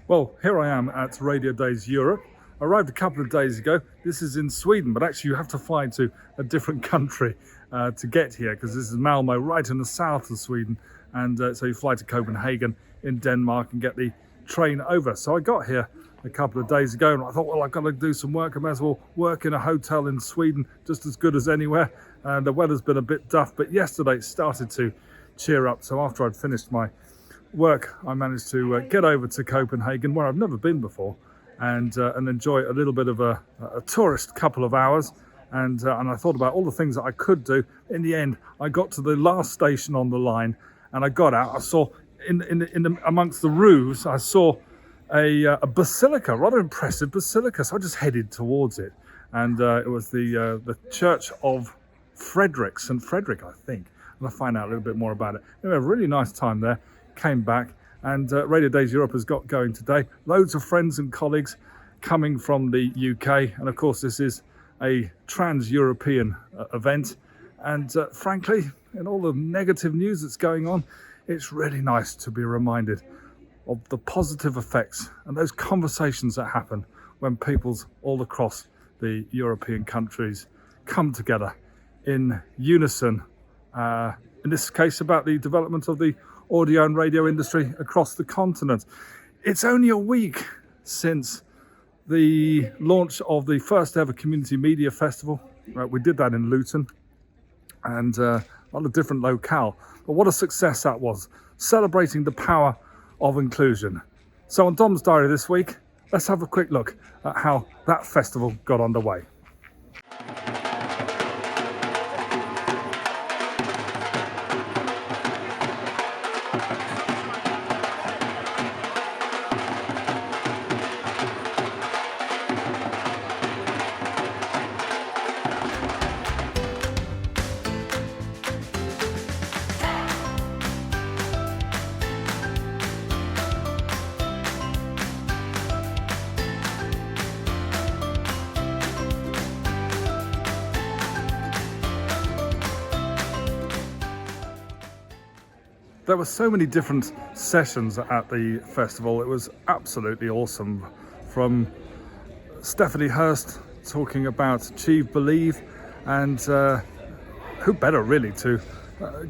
Well, here I am at Radiodays Europe. Arrived a couple of days ago. This is in Sweden, but actually you have to fly to a different country to get here because this is Malmö, right in the south of Sweden. And so you fly to Copenhagen in Denmark and get the train over. So I got here a couple of days ago and I thought, well, I've got to do some work. I may as well work in a hotel in Sweden, just as good as anywhere. And the weather's been a bit duff, but yesterday it started to cheer up. So after I'd finished my work, I managed to get over to Copenhagen, where I've never been before, and enjoy a little bit of a tourist couple of hours. And I thought about all the things that I could do. In the end, I got to the last station on the line, and I got out. I saw amongst the roofs, I saw a basilica, rather impressive basilica. So I just headed towards it, and it was the Church of Frederick, St. Frederick, I think. And I'll find out a little bit more about it. Anyway, a really nice time there. Came back, and Radio Days Europe has got going today. Loads of friends and colleagues coming from the UK, and of course this is a trans-European event. And frankly, in all the negative news that's going on, it's really nice to be reminded of the positive effects and those conversations that happen when peoples all across the European countries come together in unison, in this case about the development of the audio and radio industry across the continent. It's only a week since the launch of the first ever Community Media Festival. We did that in Luton and on a different locale. But what a success that was, celebrating the power of inclusion. So on Dom's Diary this week, let's have a quick look at how that festival got underway. There were so many different sessions at the festival. It was absolutely awesome. From Stephanie Hurst talking about Achieve, Believe, and who better really to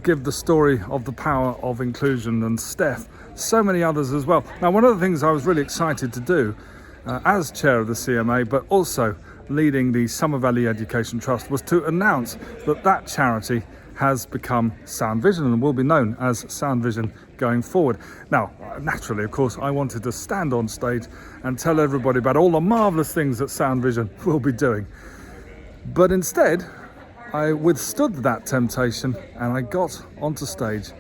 give the story of the power of inclusion than Steph. So many others as well. Now, one of the things I was really excited to do as chair of the CMA, but also leading the Summer Valley Education Trust, was to announce that that charity has become Sound Vision and will be known as Sound Vision going forward. Now, naturally, of course, I wanted to stand on stage and tell everybody about all the marvellous things that Sound Vision will be doing. But instead, I withstood that temptation and I got onto stage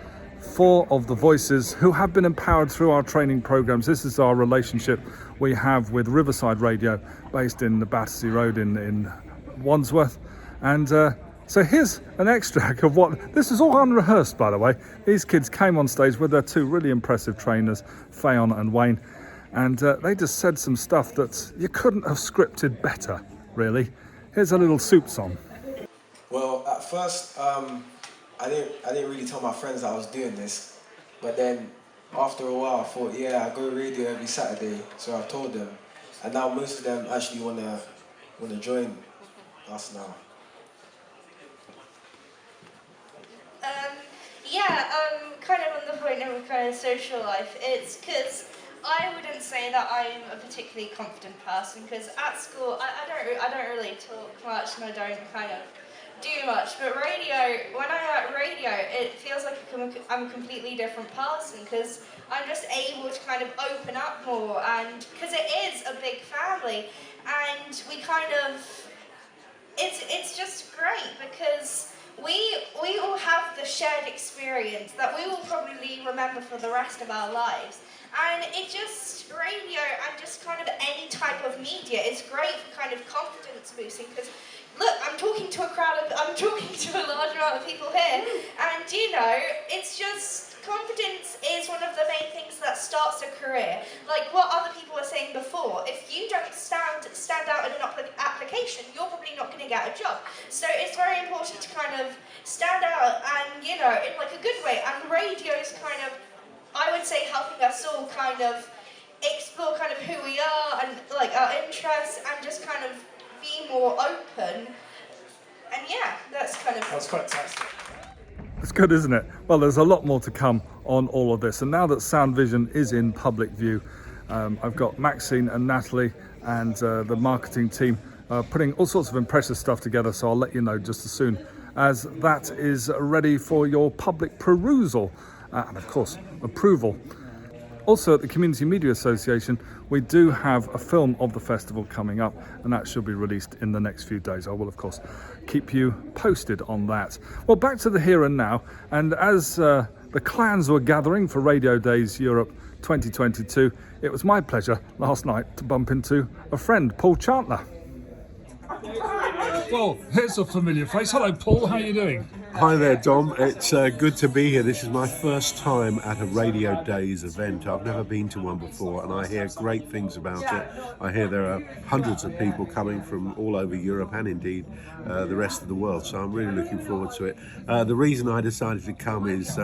4 of the voices who have been empowered through our training programs. This is our relationship we have with Riverside Radio, based in the Battersea Road in Wandsworth. And so here's an extract of what, this is all unrehearsed, by the way. These kids came on stage with their 2 really impressive trainers, Fayon and Wayne, and they just said some stuff that you couldn't have scripted better, really. Here's a little soup song. Well, at first, I didn't really tell my friends that I was doing this, but then after a while I thought, yeah, I go radio every Saturday, so I told them, and now most of them actually wanna join us now. Kind of on the point of kind of social life, it's because I wouldn't say that I'm a particularly confident person, because at school I don't really talk much and I don't kind of do much, but radio, when I'm at radio, it feels like I'm a completely different person, because I'm just able to kind of open up more, and because it is a big family, and we kind of, it's just great because we all have the shared experience that we will probably remember for the rest of our lives. And it just, radio and just kind of any type of media is great for kind of confidence boosting, because look, I'm talking to a large amount of people here, and you know, it's just, confidence is one of the main things that starts a career. Like what other people were saying before, if you don't stand out in an application, you're probably not going to get a job. So it's very important to kind of stand out, and you know, in like a good way, and radio's kind of, I would say, helping us all kind of explore kind of who we are and like our interests and just kind of be more open. And yeah, that's kind of... That's fantastic. It's good, isn't it? Well, there's a lot more to come on all of this. And now that Sound Vision is in public view, I've got Maxine and Natalie and the marketing team putting all sorts of impressive stuff together. So I'll let you know just as soon as that is ready for your public perusal and, of course, approval. Also at the Community Media Association, we do have a film of the festival coming up, and that should be released in the next few days. I will, of course, keep you posted on that. Well, back to the here and now, and as the clans were gathering for Radio Days Europe 2022, it was my pleasure last night to bump into a friend, Paul Chantler. Well, here's a familiar face. Hello, Paul. How are you doing? Hi there, Dom. It's good to be here. This is my first time at a Radio Days event. I've never been to one before, and I hear great things about it. I hear there are hundreds of people coming from all over Europe and indeed the rest of the world, so I'm really looking forward to it. The reason I decided to come is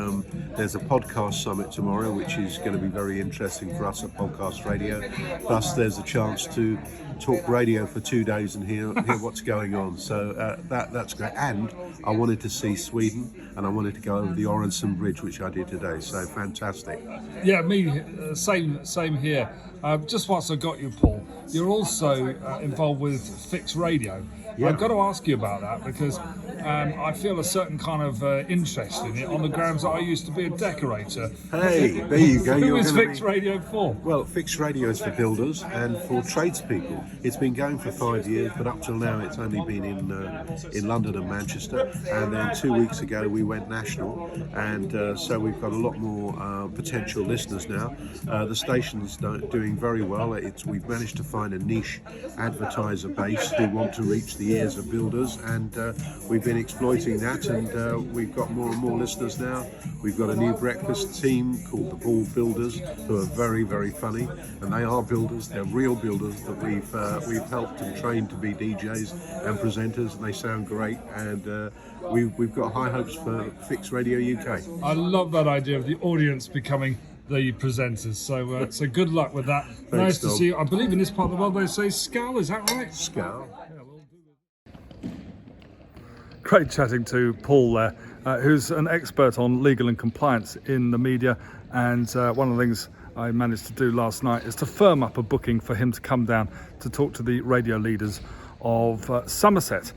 there's a podcast summit tomorrow, which is going to be very interesting for us at Podcast Radio. Plus, there's a chance to talk radio for 2 days and hear what's going on. So that's great. And I wanted to see Sweden, and I wanted to go over the Öresund Bridge, which I did today. So fantastic. Yeah, me, same here. Just whilst I got you, Paul, you're also involved with Fix Radio. Yeah. I've got to ask you about that because I feel a certain kind of interest in it on the grounds that I used to be a decorator. Hey, there you go. Who is Fix Radio for? Well, Fix Radio is for builders and for tradespeople. It's been going for 5 years, but up till now it's only been in London and Manchester. And then 2 weeks ago we went national, and so we've got a lot more potential listeners now. The station's doing very well. We've managed to find a niche advertiser base who want to reach the ears of builders, and we've been exploiting that, and we've got more and more listeners now. We've got a new breakfast team called the Ball Builders, who are very, very funny, and they are builders. They're real builders that we've helped and trained to be DJs and presenters, and they sound great. And we've got high hopes for Fix Radio UK. I love that idea of the audience becoming the presenters. So good luck with that. Thanks, nice to Dom. see you. I believe in this part of the world they say scowl. Is that right? Scowl. Great chatting to Paul there, who's an expert on legal and compliance in the media. And one of the things I managed to do last night is to firm up a booking for him to come down to talk to the radio leaders of Somerset,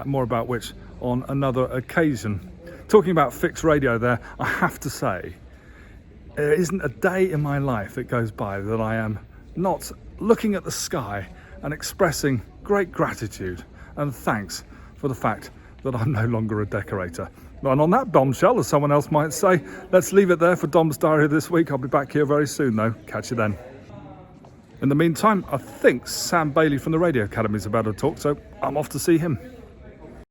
more about which on another occasion. Talking about Fix Radio there, I have to say, there isn't a day in my life that goes by that I am not looking at the sky and expressing great gratitude and thanks for the fact that I'm no longer a decorator. And on that bombshell, as someone else might say, let's leave it there for Dom's Diary this week. I'll be back here very soon, though. Catch you then. In the meantime, I think Sam Bailey from the Radio Academy is about to talk, so I'm off to see him.